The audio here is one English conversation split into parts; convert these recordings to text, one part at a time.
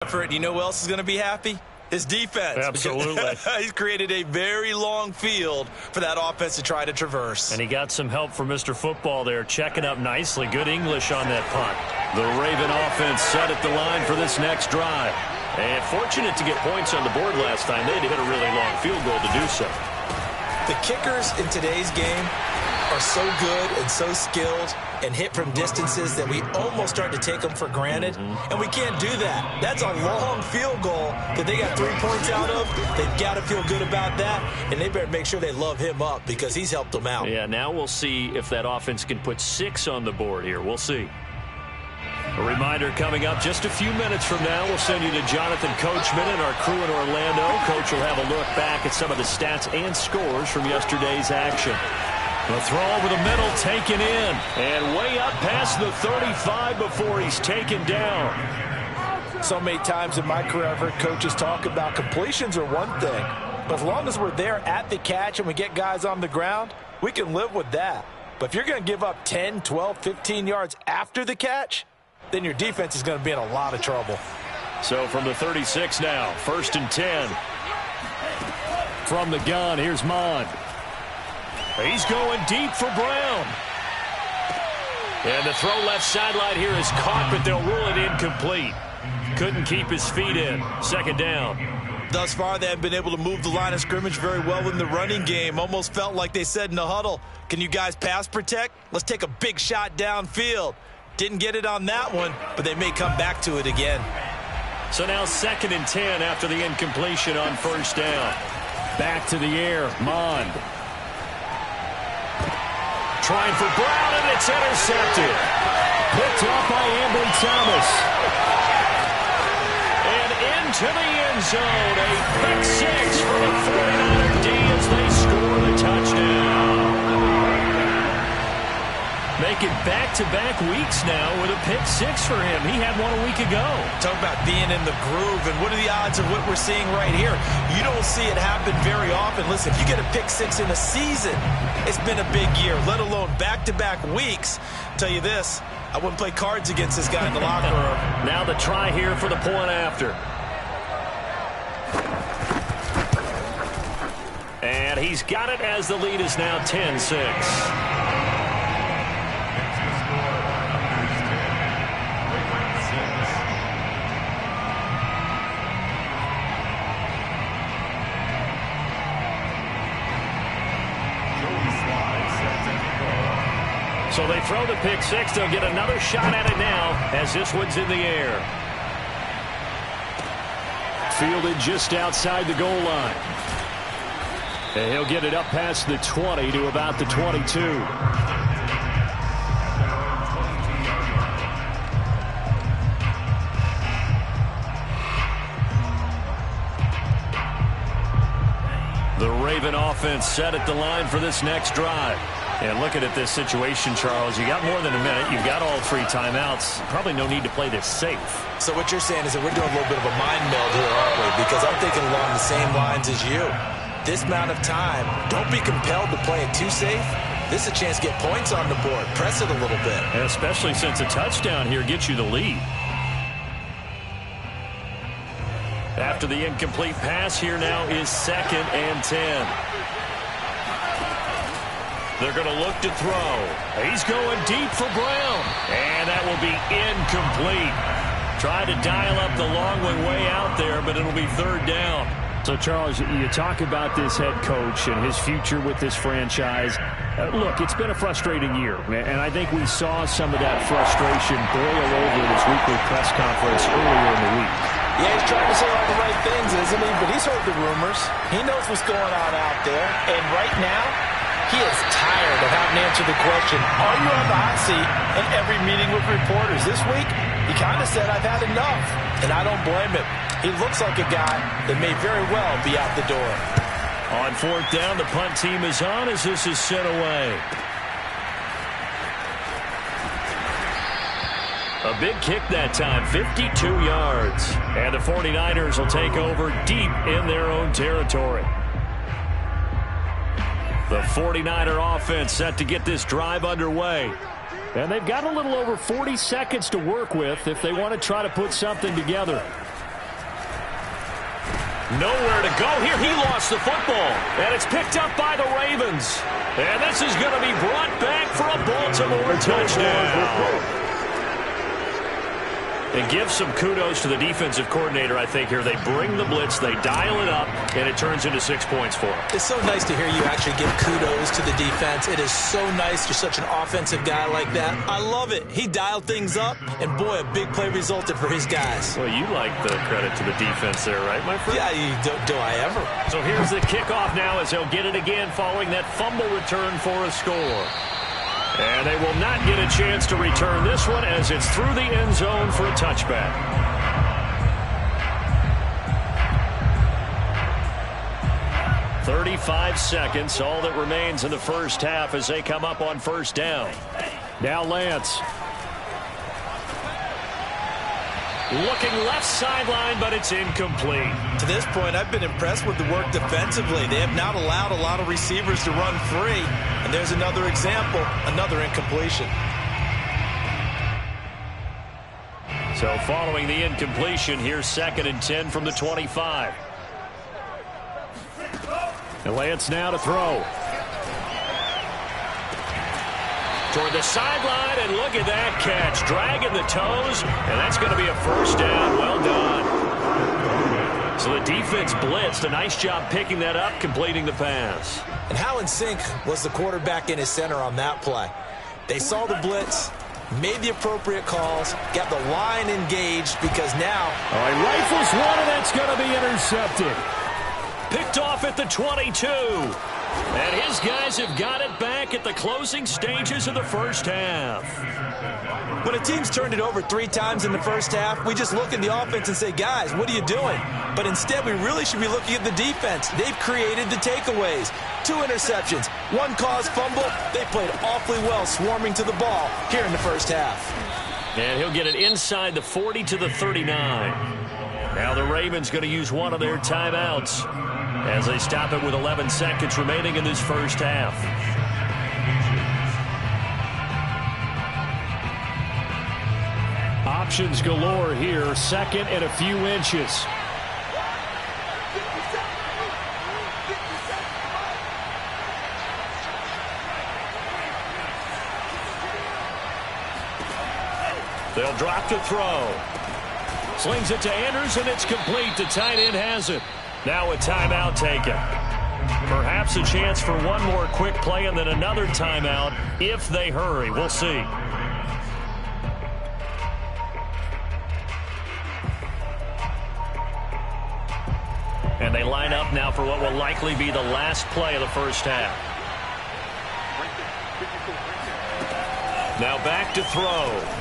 effort. You know who else is going to be happy? His defense. Absolutely. He's created a very long field for that offense to try to traverse. And he got some help from Mr. Football there, checking up nicely. Good English on that punt. The Raven offense set at the line for this next drive. And fortunate to get points on the board last time. They had to hit a really long field goal to do so. The kickers in today's game are so good and so skilled and hit from distances that we almost start to take them for granted. And we can't do that. That's a long field goal that they got 3 points out of. They've got to feel good about that, and they better make sure they love him up because he's helped them out. Yeah, now we'll see if that offense can put 6 on the board here. We'll see. A reminder coming up just a few minutes from now. We'll send you to Jonathan Coachman and our crew in Orlando. Coach will have a look back at some of the stats and scores from yesterday's action. The throw over the middle, taken in, and way up past the 35 before he's taken down. So many times in my career, I've heard coaches talk about completions are one thing, but as long as we're there at the catch and we get guys on the ground, we can live with that. But if you're going to give up 10, 12, 15 yards after the catch, then your defense is going to be in a lot of trouble. So from the 36 now, 1st and 10. From the gun, here's Mond. He's going deep for Brown. And the throw left sideline here is caught, but they'll rule it incomplete. Couldn't keep his feet in. 2nd down. Thus far, they have been able to move the line of scrimmage very well in the running game. Almost felt like they said in the huddle, can you guys pass protect? Let's take a big shot downfield. Didn't get it on that one, but they may come back to it again. So now 2nd and 10 after the incompletion on 1st down. Back to the air, Mond. Trying for Brown, and it's intercepted. Picked off by Ambry Thomas. And into the end zone. A pick 6 for the 49er D as they score the touchdown. Making back-to-back weeks now with a pick 6 for him. He had one a week ago. Talk about being in the groove, and what are the odds of what we're seeing right here? You don't see it happen very often. Listen, if you get a pick 6 in a season, it's been a big year, let alone back-to-back weeks. I'll tell you this, I wouldn't play cards against this guy in the locker room. Now the try here for the point after. And he's got it as the lead is now 10-6. So they throw the pick 6. They'll get another shot at it now as this one's in the air. Fielded just outside the goal line. And he'll get it up past the 20 to about the 22. The Raven offense set at the line for this next drive. And looking at this situation, Charles, you got more than a minute. You've got all 3 timeouts. Probably no need to play this safe. So what you're saying is that we're doing a little bit of a mind meld here, aren't we? Because I'm thinking along the same lines as you. This amount of time, don't be compelled to play it too safe. This is a chance to get points on the board. Press it a little bit. And especially since a touchdown here gets you the lead. After the incomplete pass, here now is 2nd and 10. They're going to look to throw. He's going deep for Brown. And that will be incomplete. Tried to dial up the long one way out there, but it'll be 3rd down. So, Charles, you talk about this head coach and his future with this franchise. Look, it's been a frustrating year, and I think we saw some of that frustration boil over in his weekly press conference earlier in the week. Yeah, he's trying to say all the right things, isn't he? But he's heard the rumors. He knows what's going on out there. And right now, he is tired of having to answer the question, are you on the hot seat in every meeting with reporters? This week, he kind of said, I've had enough. And I don't blame him. He looks like a guy that may very well be out the door. On 4th down, the punt team is on as this is sent away. A big kick that time, 52 yards. And the 49ers will take over deep in their own territory. The 49er offense set to get this drive underway. And they've got a little over 40 seconds to work with if they want to try to put something together. Nowhere to go here. He lost the football. And it's picked up by the Ravens. And this is going to be brought back for a Baltimore touchdown. And give some kudos to the defensive coordinator, I think, here. They bring the blitz, they dial it up, and it turns into 6 points for them. It's so nice to hear you actually give kudos to the defense. It is so nice. You're such an offensive guy like that. I love it. He dialed things up, and boy, a big play resulted for his guys. Well, you like the credit to the defense there, right, my friend? Yeah, do I ever. So here's the kickoff now as they'll get it again following that fumble return for a score. And they will not get a chance to return this one as it's through the end zone for a touchback. "35 seconds, all that remains in the first half as they come up on first down. Now Lance. Looking left sideline, but it's incomplete. To this point, I've been impressed with the work defensively. They have not allowed a lot of receivers to run free. And there's another example, another incompletion. So following the incompletion, here's 2nd and 10 from the 25. And Lance now to throw. Toward the sideline, and look at that catch. Dragging the toes, and that's going to be a first down. Well done. So the defense blitzed. A nice job picking that up, completing the pass. And how in sync was the quarterback in his center on that play? They saw the blitz, made the appropriate calls, got the line engaged because now... All right, rifles one, and that's going to be intercepted. Picked off at the 22. And his guys have got it back at the closing stages of the first half. When a team's turned it over 3 times in the first half, we just look at the offense and say, guys, what are you doing? But instead, we really should be looking at the defense. They've created the takeaways. 2 interceptions, 1 caused fumble. They played awfully well swarming to the ball here in the first half. And he'll get it inside the 40 to the 39. Now the Ravens going to use one of their timeouts as they stop it with 11 seconds remaining in this first half. Options galore here. 2nd and a few inches. They'll drop to throw. Slings it to Andrews, and it's complete. The tight end has it. Now a timeout taken. Perhaps a chance for one more quick play and then another timeout if they hurry. We'll see. And they line up now for what will likely be the last play of the first half. Now back to throw.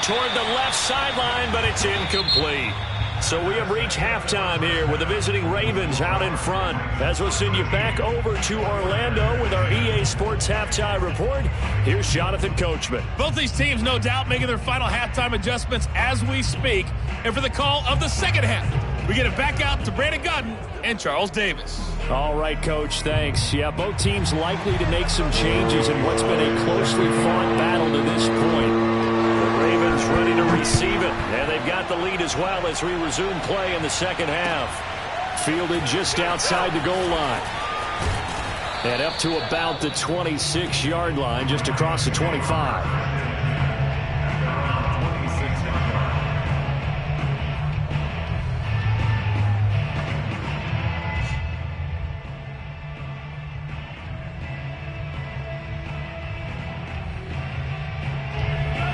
Toward the left sideline, but it's incomplete. So we have reached halftime here with the visiting Ravens out in front. As we'll send you back over to Orlando with our EA Sports Halftime Report. Here's Jonathan Coachman. Both these teams, no doubt, making their final halftime adjustments as we speak. And for the call of the second half, we get it back out to Brandon Gaudin and Charles Davis. All right, Coach, thanks. Yeah, both teams likely to make some changes in what's been a closely fought battle to this point. Ravens ready to receive it, and they've got the lead as well as we resume play in the second half. Fielded just outside the goal line. And up to about the 26-yard line, just across the 25.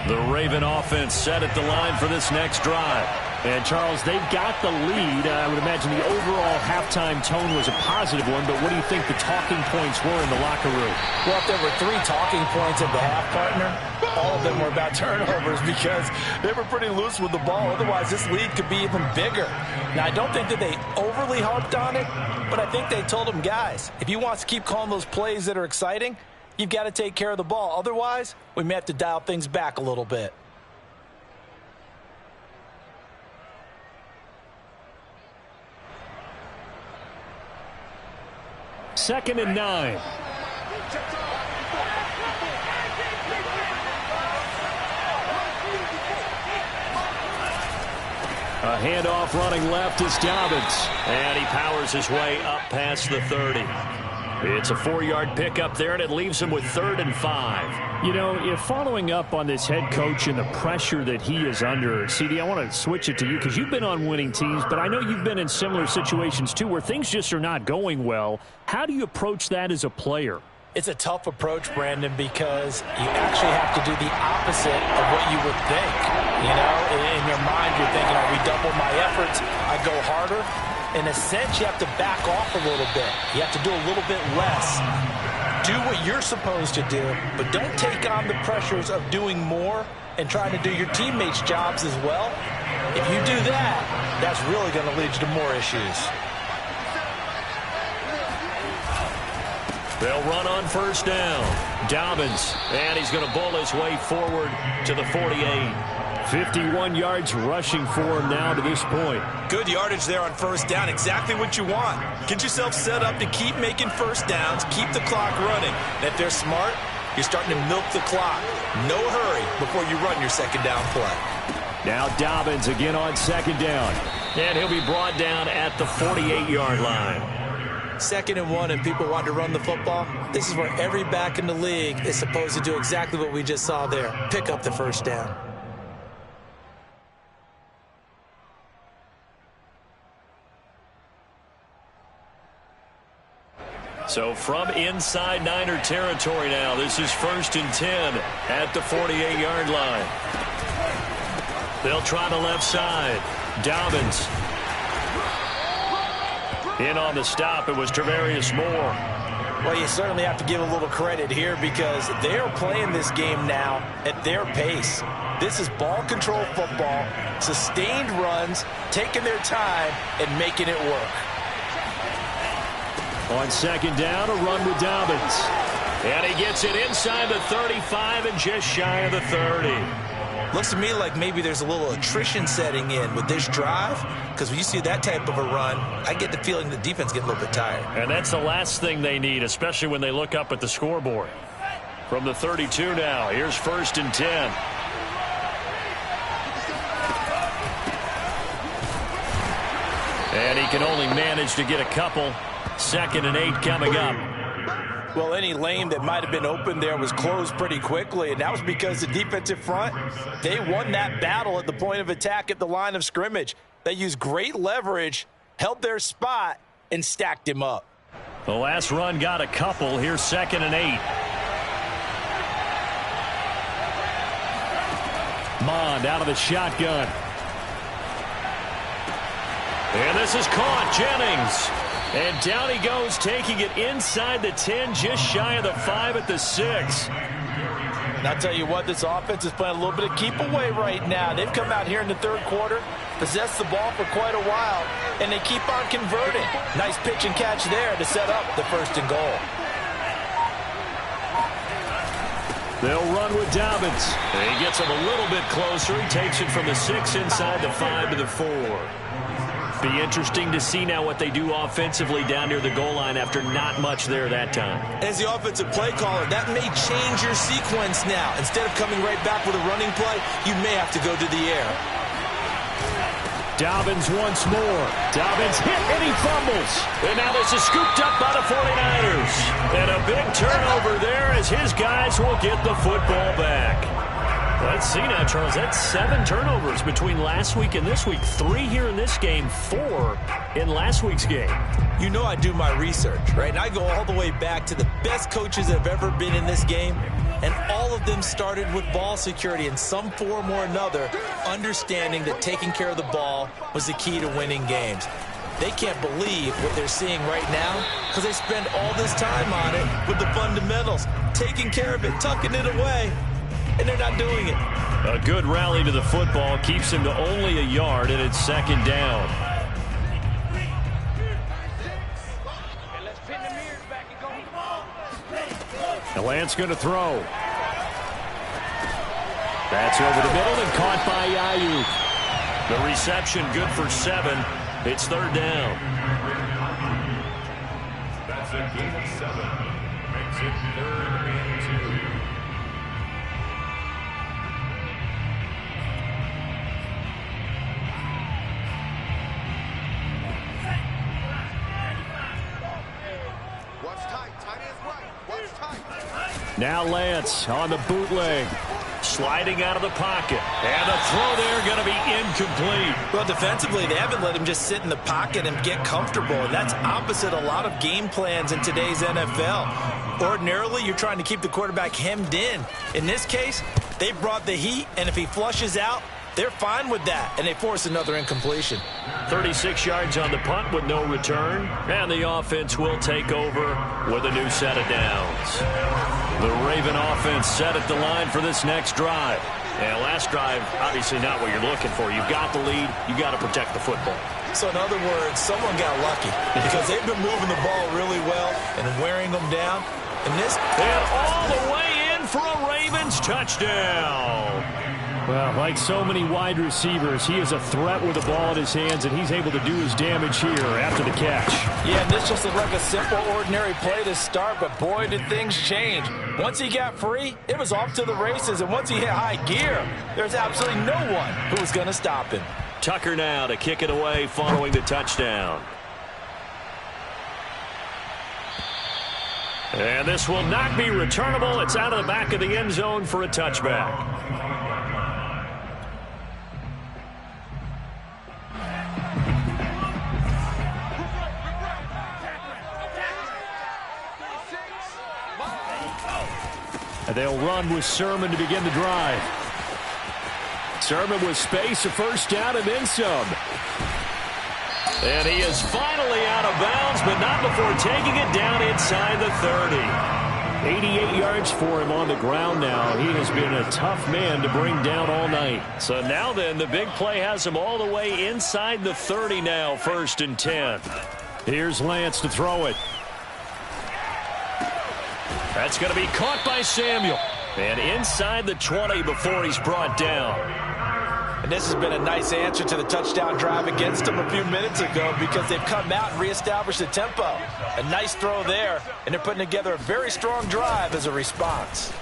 The Raven offense set at the line for this next drive. And, Charles, they've got the lead. I would imagine the overall halftime tone was a positive one, but what do you think the talking points were in the locker room? Well, if there were 3 talking points at the half, partner, all of them were about turnovers because they were pretty loose with the ball. Otherwise, this lead could be even bigger. Now, I don't think that they overly harped on it, but I think they told them, guys, if you want to keep calling those plays that are exciting, you've got to take care of the ball. Otherwise, we may have to dial things back a little bit. Second and 9. A handoff running left is Dobbins. And he powers his way up past the 30. It's a 4-yard pickup there, and it leaves him with 3rd and 5. You know, if following up on this head coach and the pressure that he is under, CD, I want to switch it to you because you've been on winning teams, but I know you've been in similar situations too where things just are not going well. How do you approach that as a player? It's a tough approach, Brandon, because you actually have to do the opposite of what you would think. You know, in your mind, you're thinking, I redouble my efforts, I go harder. In a sense, you have to back off a little bit. You have to do a little bit less. Do what you're supposed to do, but don't take on the pressures of doing more and trying to do your teammates' jobs as well. If you do that, that's really going to lead you to more issues. They'll run on 1st down. Dobbins, and he's going to bowl his way forward to the 48. 51 yards rushing for him now to this point. Good yardage there on 1st down. Exactly what you want. Get yourself set up to keep making 1st downs, keep the clock running. And if they're smart, you're starting to milk the clock. No hurry before you run your 2nd down play. Now Dobbins again on 2nd down. And he'll be brought down at the 48-yard line. 2nd and 1 and people want to run the football. This is where every back in the league is supposed to do exactly what we just saw there. Pick up the 1st down. So from inside Niner territory now, this is 1st and 10 at the 48-yard line. They'll try the left side. Dobbins. In on the stop, it was Tarvarius Moore. Well, you certainly have to give a little credit here because they're playing this game now at their pace. This is ball control football, sustained runs, taking their time and making it work. On 2nd down, a run with Dobbins. And he gets it inside the 35 and just shy of the 30. Looks to me like maybe there's a little attrition setting in with this drive, because when you see that type of a run, I get the feeling the defense gets a little bit tired. And that's the last thing they need, especially when they look up at the scoreboard. From the 32 now, here's 1st and 10. And he can only manage to get a couple. 2nd and 8 coming up. Well, any lane that might have been open there was closed pretty quickly, and that was because the defensive front, they won that battle at the point of attack at the line of scrimmage. They used great leverage, held their spot, and stacked him up. The last run got a couple. Here's 2nd and 8. Mond out of the shotgun. And this is caught. Jennings. And down he goes, taking it inside the 10, just shy of the 5 at the 6. And I'll tell you what, this offense is playing a little bit of keep away right now. They've come out here in the 3rd quarter, possessed the ball for quite a while, and they keep on converting. Nice pitch and catch there to set up the 1st and goal. They'll run with Dobbins. And he gets him a little bit closer. He takes it from the 6 inside the 5 to the 4. Be interesting to see now what they do offensively down near the goal line after not much there that time. As the offensive play caller, that may change your sequence now. Instead of coming right back with a running play, you may have to go to the air. Dobbins once more. Dobbins hit and he fumbles. And now this is scooped up by the 49ers. And a big turnover there as his guys will get the football back. Let's see now, Charles. That's 7 turnovers between last week and this week. 3 here in this game, 4 in last week's game. You know I do my research, right? And I go all the way back to the best coaches that have ever been in this game. And all of them started with ball security in some form or another, understanding that taking care of the ball was the key to winning games. They can't believe what they're seeing right now because they spend all this time on it with the fundamentals, taking care of it, tucking it away. And they're not doing it. A good rally to the football keeps him to only a yard, and it's 2nd down. The Lance going to throw. That's over the middle and caught by Ayuk. The reception good for 7. It's 3rd down. That's a gain of 7. Makes it 3rd and 2. Now Lance on the bootleg. Sliding out of the pocket. And the throw there going to be incomplete. Well, defensively, they haven't let him just sit in the pocket and get comfortable. And that's opposite a lot of game plans in today's NFL. Ordinarily, you're trying to keep the quarterback hemmed in. In this case, they brought the heat, and if he flushes out, they're fine with that, and they force another incompletion. 36 yards on the punt with no return, and the offense will take over with a new set of downs. The Raven offense set at the line for this next drive. And last drive, obviously not what you're looking for. You've got the lead. You've got to protect the football. So in other words, someone got lucky because they've been moving the ball really well and wearing them down. And all the way in for a Ravens touchdown. Well, like so many wide receivers, he is a threat with the ball in his hands, and he's able to do his damage here after the catch. Yeah, and this just looked like a simple, ordinary play to start, but boy, did things change. Once he got free, it was off to the races, and once he hit high gear, there's absolutely no one who was going to stop him. Tucker now to kick it away following the touchdown. And this will not be returnable. It's out of the back of the end zone for a touchback. And they'll run with Sermon to begin the drive. Sermon with space, a first down, and then some. And he is finally out of bounds, but not before taking it down inside the 30. 88 yards for him on the ground now. He has been a tough man to bring down all night. So now then, the big play has him all the way inside the 30 now, 1st and 10. Here's Lance to throw it. That's going to be caught by Samuel. And inside the 20 before he's brought down. And this has been a nice answer to the touchdown drive against them a few minutes ago because they've come out and reestablished the tempo. A nice throw there, and they're putting together a very strong drive as a response.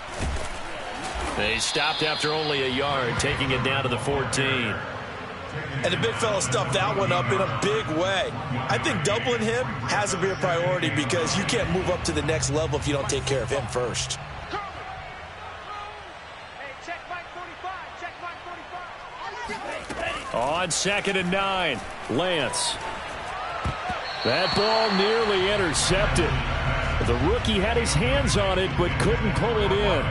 They stopped after only a yard, taking it down to the 14. And the big fella stuffed that one up in a big way. I think doubling him has to be a priority because you can't move up to the next level if you don't take care of him first. On 2nd and 9, Lance. That ball nearly intercepted. The rookie had his hands on it but couldn't pull it in.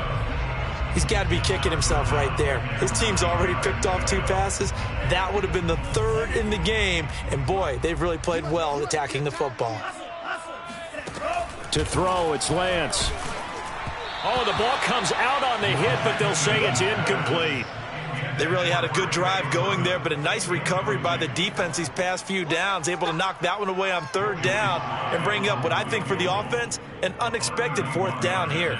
He's got to be kicking himself right there. His team's already picked off 2 passes. That would have been the 3rd in the game. And, boy, they've really played well attacking the football. To throw, it's Lance. Oh, the ball comes out on the hit, but they'll say it's incomplete. They really had a good drive going there, but a nice recovery by the defense these past few downs, able to knock that one away on 3rd down and bring up what I think for the offense, an unexpected 4th down here.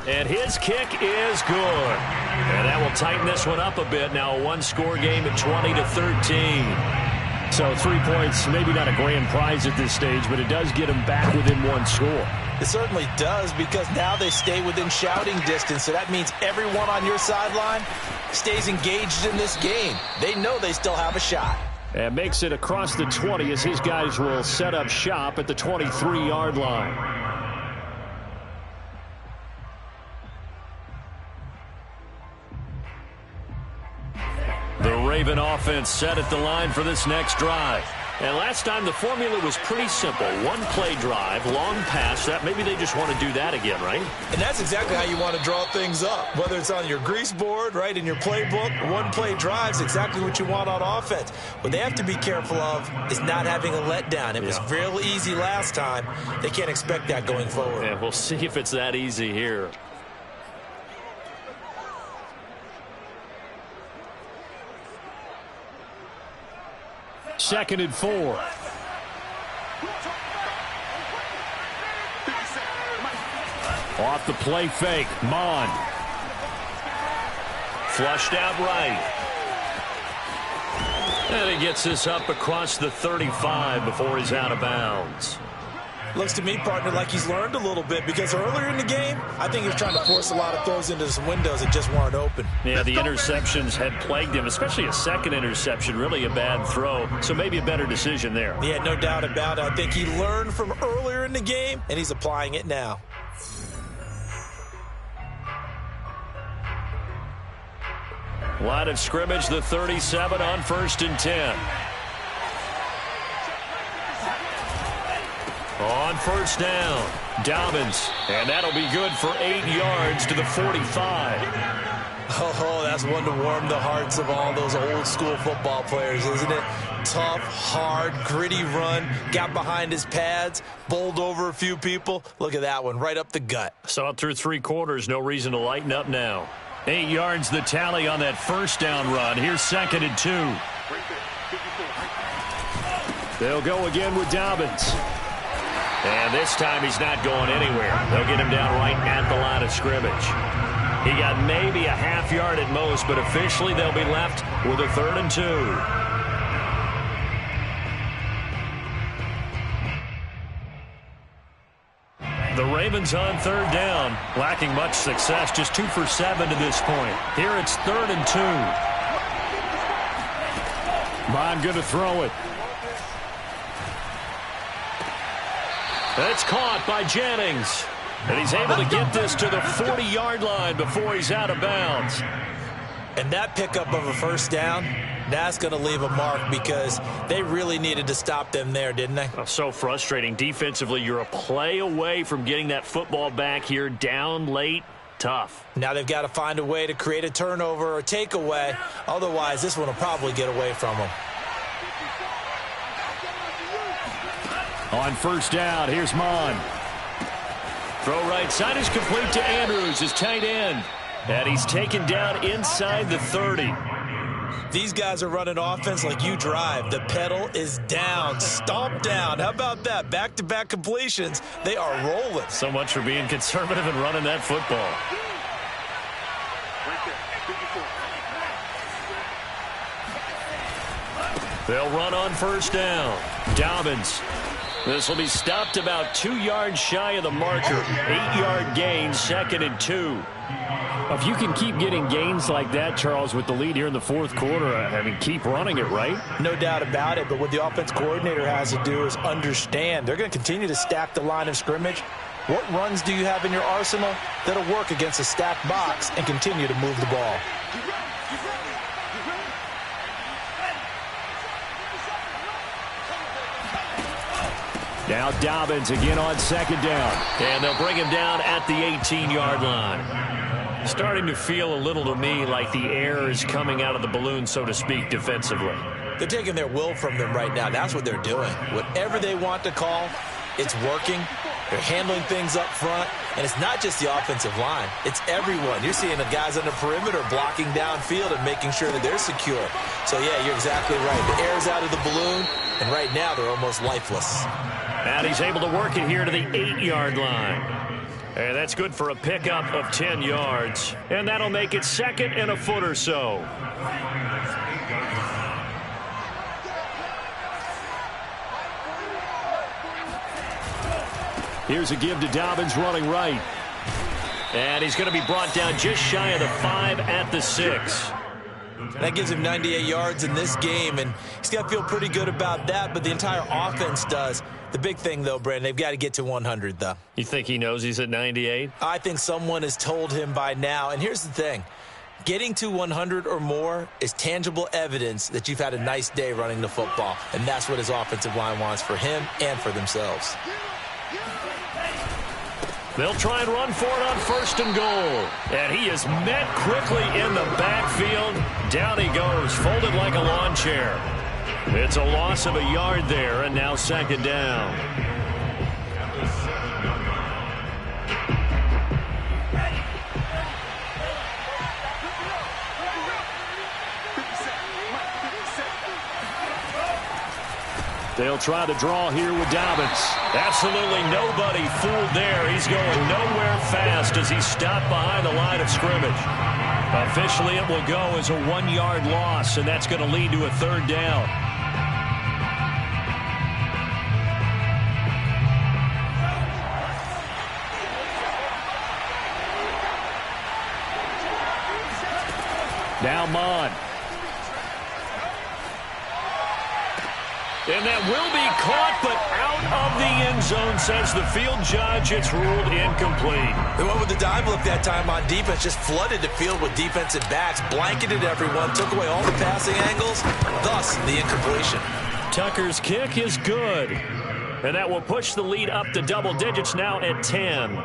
And his kick is good. And that will tighten this one up a bit. Now a 1-score game at 20-13. So 3 points, maybe not a grand prize at this stage, but it does get them back within 1 score. It certainly does because now they stay within shouting distance. So that means everyone on your sideline stays engaged in this game. They know they still have a shot. And makes it across the 20 as his guys will set up shop at the 23-yard line. The Raven offense set at the line for this next drive. And last time the formula was pretty simple. 1-play drive, long pass. That maybe they just want to do that again, right? And that's exactly how you want to draw things up. Whether it's on your grease board, right, in your playbook, 1-play drives exactly what you want on offense. What they have to be careful of is not having a letdown. It was real easy last time. They can't expect that going forward. Yeah, we'll see if it's that easy here. Second and 4. Off the play fake, Mon. Flushed out right. And he gets this up across the 35 before he's out of bounds. Looks to me, partner, like he's learned a little bit because earlier in the game, I think he was trying to force a lot of throws into some windows that just weren't open. Yeah, the interceptions had plagued him, especially a second interception, really a bad throw. So maybe a better decision there. Yeah, no doubt about it. I think he learned from earlier in the game, and he's applying it now. Line of scrimmage, the 37 on 1st and 10. On 1st down, Dobbins, and that'll be good for 8 yards to the 45. Oh, that's one to warm the hearts of all those old school football players, isn't it? Tough, hard, gritty run, got behind his pads, bowled over a few people. Look at that one, right up the gut. Saw it through 3 quarters, no reason to lighten up now. 8 yards the tally on that 1st down run. Here's 2nd and 2. They'll go again with Dobbins. And this time he's not going anywhere. They'll get him down right at the line of scrimmage. He got maybe a half yard at most, but officially they'll be left with a 3rd and 2. The Ravens on 3rd down, lacking much success, just 2 for 7 to this point. Here it's 3rd and 2. Bond going to throw it. That's caught by Jennings. And he's able to get this to the 40-yard line before he's out of bounds. And that pickup of a 1st down, that's going to leave a mark because they really needed to stop them there, didn't they? Oh, so frustrating. Defensively, you're a play away from getting that football back here, down late. Tough. Now they've got to find a way to create a turnover or takeaway. Otherwise, this one will probably get away from them. On 1st down, here's Mon. Throw right side is complete to Andrews, his tight end. And he's taken down inside the 30. These guys are running offense like you drive. The pedal is down, stomp down. How about that? Back-to-back completions. They are rolling. So much for being conservative and running that football. They'll run on 1st down. Dobbins. This will be stopped about 2 yards shy of the marker. 8-yard gain, 2nd and 2. If you can keep getting gains like that, Charles, with the lead here in the 4th quarter, I mean, keep running it, right? No doubt about it, but what the offense coordinator has to do is understand. They're going to continue to stack the line of scrimmage. What runs do you have in your arsenal that'll work against a stacked box and continue to move the ball? Now Dobbins again on 2nd down. And they'll bring him down at the 18-yard line. Starting to feel a little to me like the air is coming out of the balloon, so to speak, defensively. They're taking their will from them right now. That's what they're doing. Whatever they want to call, it's working. They're handling things up front. And it's not just the offensive line. It's everyone. You're seeing the guys on the perimeter blocking downfield and making sure that they're secure. So, yeah, you're exactly right. The air's out of the balloon, and right now they're almost lifeless. And he's able to work it here to the 8-yard line. And that's good for a pickup of 10 yards. And that'll make it 2nd and a foot or so. Here's a give to Dobbins running right. And he's going to be brought down just shy of the 5 at the 6. That gives him 98 yards in this game, and he's got to feel pretty good about that, but the entire offense does. The big thing, though, Brandon, they've got to get to 100, though. You think he knows he's at 98? I think someone has told him by now, and here's the thing. Getting to 100 or more is tangible evidence that you've had a nice day running the football, and that's what his offensive line wants for him and for themselves. They'll try and run for it on 1st and goal. And he is met quickly in the backfield. Down he goes, folded like a lawn chair. It's a loss of a yard there, and now 2nd down. They'll try to draw here with Dobbins. Absolutely nobody fooled there. He's going nowhere fast as he's stopped behind the line of scrimmage. Officially, it will go as a 1-yard loss, and that's going to lead to a 3rd down. Now Mond. And that will be caught, but out of the end zone, says the field judge. It's ruled incomplete. They went with the dive look that time on defense, just flooded the field with defensive backs, blanketed everyone, took away all the passing angles, thus the incompletion. Tucker's kick is good. And that will push the lead up to double digits now at 10.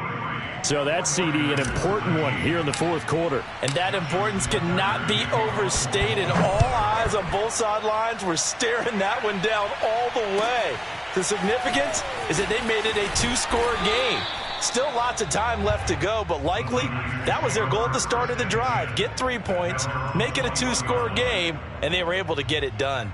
So that's, CD, an important one here in the fourth quarter. And that importance cannot be overstated. All eyes on both sidelines were staring that one down all the way. The significance is that they made it a two-score game. Still lots of time left to go, but likely that was their goal at the start of the drive. Get 3 points, make it a two-score game, and they were able to get it done.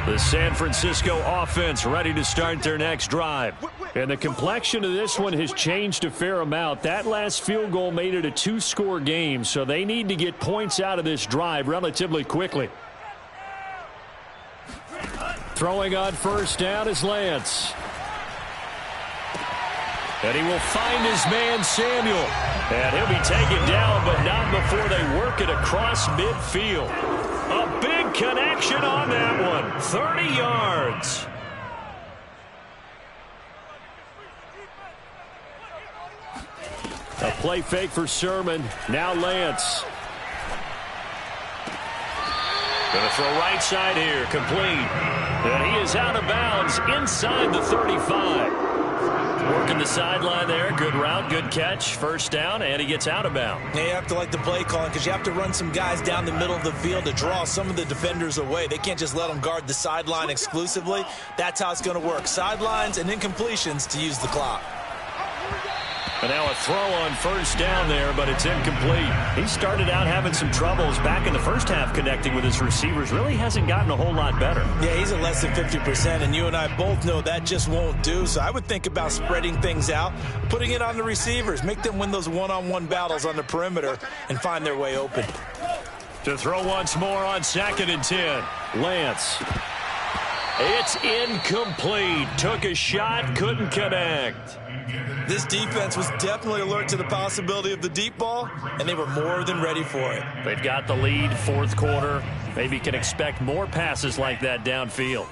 The San Francisco offense ready to start their next drive. And the complexion of this one has changed a fair amount. That last field goal made it a two-score game, so they need to get points out of this drive relatively quickly. Throwing on first down is Lance. And he will find his man Samuel. And he'll be taken down, but not before they work it across midfield. A big connection on that one. 30 yards. A play fake for Sermon. Now Lance. Going to throw right side here. Complete. And he is out of bounds inside the 35. Working the sideline there. Good route, good catch. First down, and he gets out of bounds. Yeah, you have to like the play calling because you have to run some guys down the middle of the field to draw some of the defenders away. They can't just let them guard the sideline exclusively. That's how it's going to work. Sidelines and incompletions to use the clock. And now a throw on first down there, but it's incomplete. He started out having some troubles back in the first half connecting with his receivers. Really hasn't gotten a whole lot better. Yeah, he's at less than 50%, and you and I both know that just won't do. So I would think about spreading things out, putting it on the receivers, make them win those one-on-one battles on the perimeter and find their way open. To throw once more on 2nd and 10. Lance. It's incomplete. Took a shot, couldn't connect. This defense was definitely alert to the possibility of the deep ball, and they were more than ready for it. They've got the lead, fourth quarter. Maybe can expect more passes like that downfield.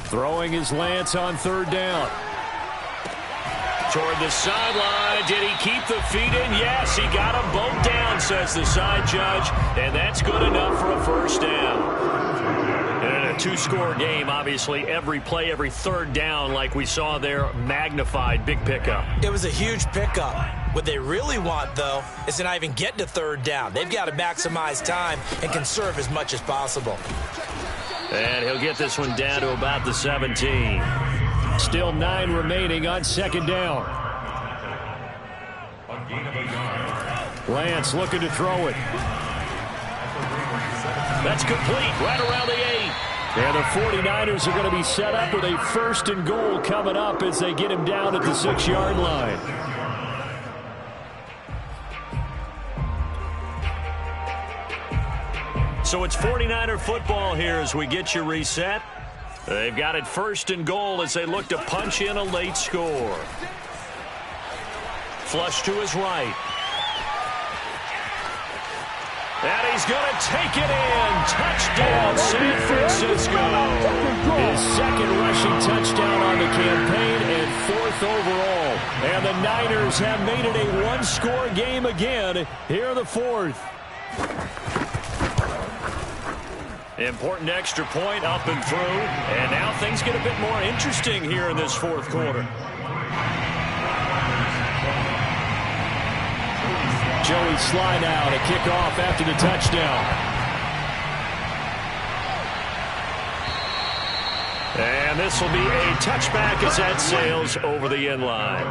Throwing is Lance on third down. Toward the sideline. Did he keep the feet in? Yes, he got them both down, says the side judge. And that's good enough for a first down. And in a two-score game, obviously, every play, every third down, like we saw there, magnified. Big pickup. It was a huge pickup. What they really want, though, is to not even get to third down. They've got to maximize time and conserve as much as possible. And he'll get this one down to about the 17. Still 9 remaining on second down. Lance looking to throw it. That's complete right around the 8. And the 49ers are going to be set up with a 1st and goal coming up as they get him down at the 6-yard line. So it's 49er football here as we get you reset. They've got it 1st and goal as they look to punch in a late score. Flush to his right. And he's going to take it in. Touchdown, San Francisco. His 2nd rushing touchdown on the campaign and 4th overall. And the Niners have made it a one-score game again here in the 4th. Important extra point up and through. And now things get a bit more interesting here in this 4th quarter. Joey Slye now to kick off after the touchdown. And this will be a touchback as that sails over the end line.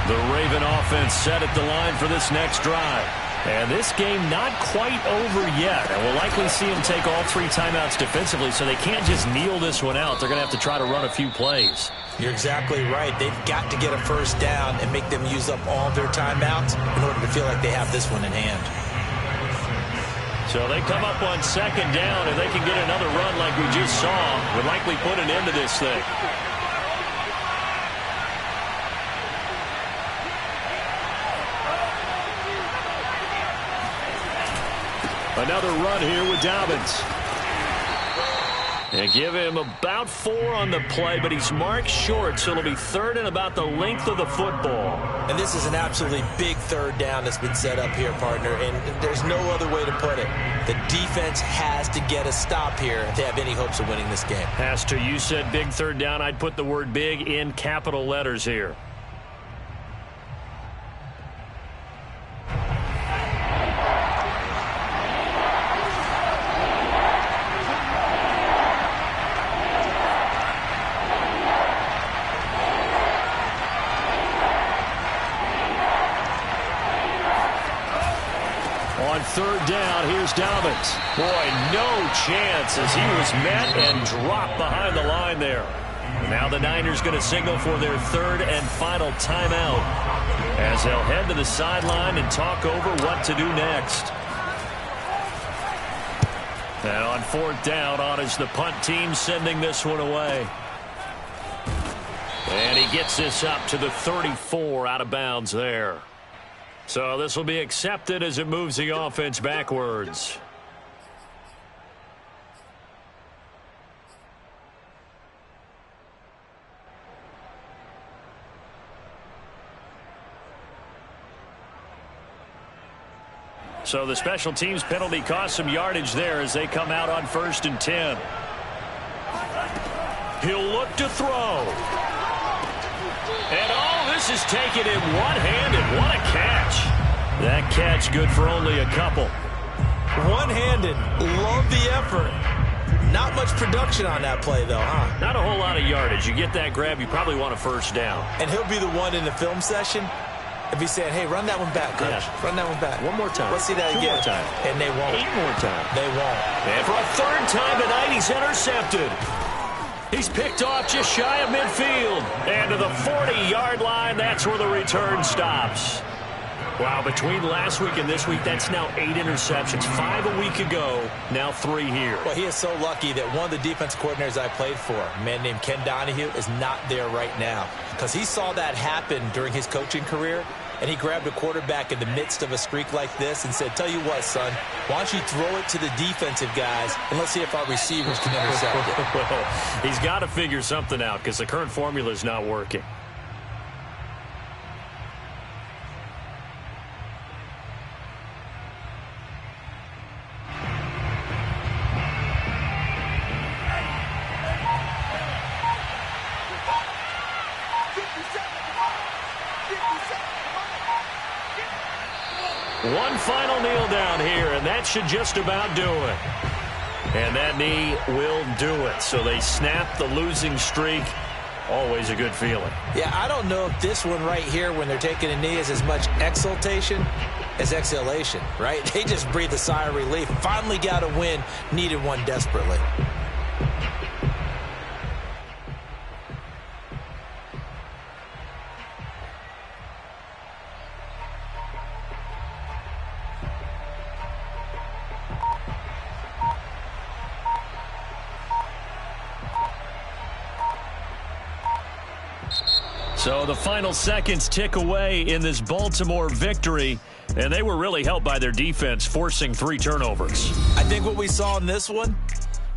The Raven offense set at the line for this next drive. And this game not quite over yet. And we'll likely see them take all 3 timeouts defensively, so they can't just kneel this one out. They're going to have to try to run a few plays. You're exactly right. They've got to get a first down and make them use up all their timeouts in order to feel like they have this one in hand. So they come up on second down, and they can get another run like we just saw. Would likely put an end to this thing. Another run here with Dobbins. And give him about 4 on the play, but he's marked short, so it'll be 3rd and about the length of the football. And this is an absolutely big 3rd down that's been set up here, partner, and there's no other way to put it. The defense has to get a stop here if they have any hopes of winning this game. Has to. You said big 3rd down. I'd put the word big in capital letters here. On 3rd down, here's Dobbins. Boy, no chance as he was met and dropped behind the line there. Now the Niners going to signal for their 3rd and final timeout as they'll head to the sideline and talk over what to do next. And on 4th down, on is the punt team sending this one away. And he gets this up to the 34 out of bounds there. So this will be accepted as it moves the offense backwards. So the special teams penalty cost some yardage there as they come out on 1st and 10. He'll look to throw. And this is taken in one-handed. What a catch. That catch good for only a couple. One-handed. Love the effort. Not much production on that play, though, huh? Not a whole lot of yardage. You get that grab, you probably want a 1st down. And he'll be the one in the film session if he's saying, hey, run that one back, coach. Yeah. Run that one back. One more time. Let's see that 2 again. more time. And they won't. 8 more times. They won't. And for a 3rd time tonight, he's intercepted. He's picked off just shy of midfield. And to the 40-yard line, that's where the return stops. Wow, between last week and this week, that's now 8 interceptions. 5 a week ago, now 3 here. Well, he is so lucky that one of the defense coordinators I played for, a man named Ken Donahue, is not there right now. Because he saw that happen during his coaching career, and he grabbed a quarterback in the midst of a streak like this and said, tell you what, son, why don't you throw it to the defensive guys, and let's see if our receivers can intercept it. Well, he's got to figure something out because the current formula is not working. One final kneel down here, and that should just about do it. And that knee will do it. So they snap the losing streak. Always a good feeling. Yeah, I don't know if this one right here, when they're taking a knee, is as much exultation as exhalation, right? They just breathe a sigh of relief. Finally got a win, needed one desperately. So the final seconds tick away in this Baltimore victory, and they were really helped by their defense, forcing 3 turnovers. I think what we saw in this one,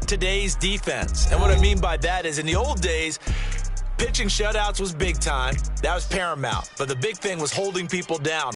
today's defense. And what I mean by that is in the old days, pitching shutouts was big time. That was paramount. But the big thing was holding people down.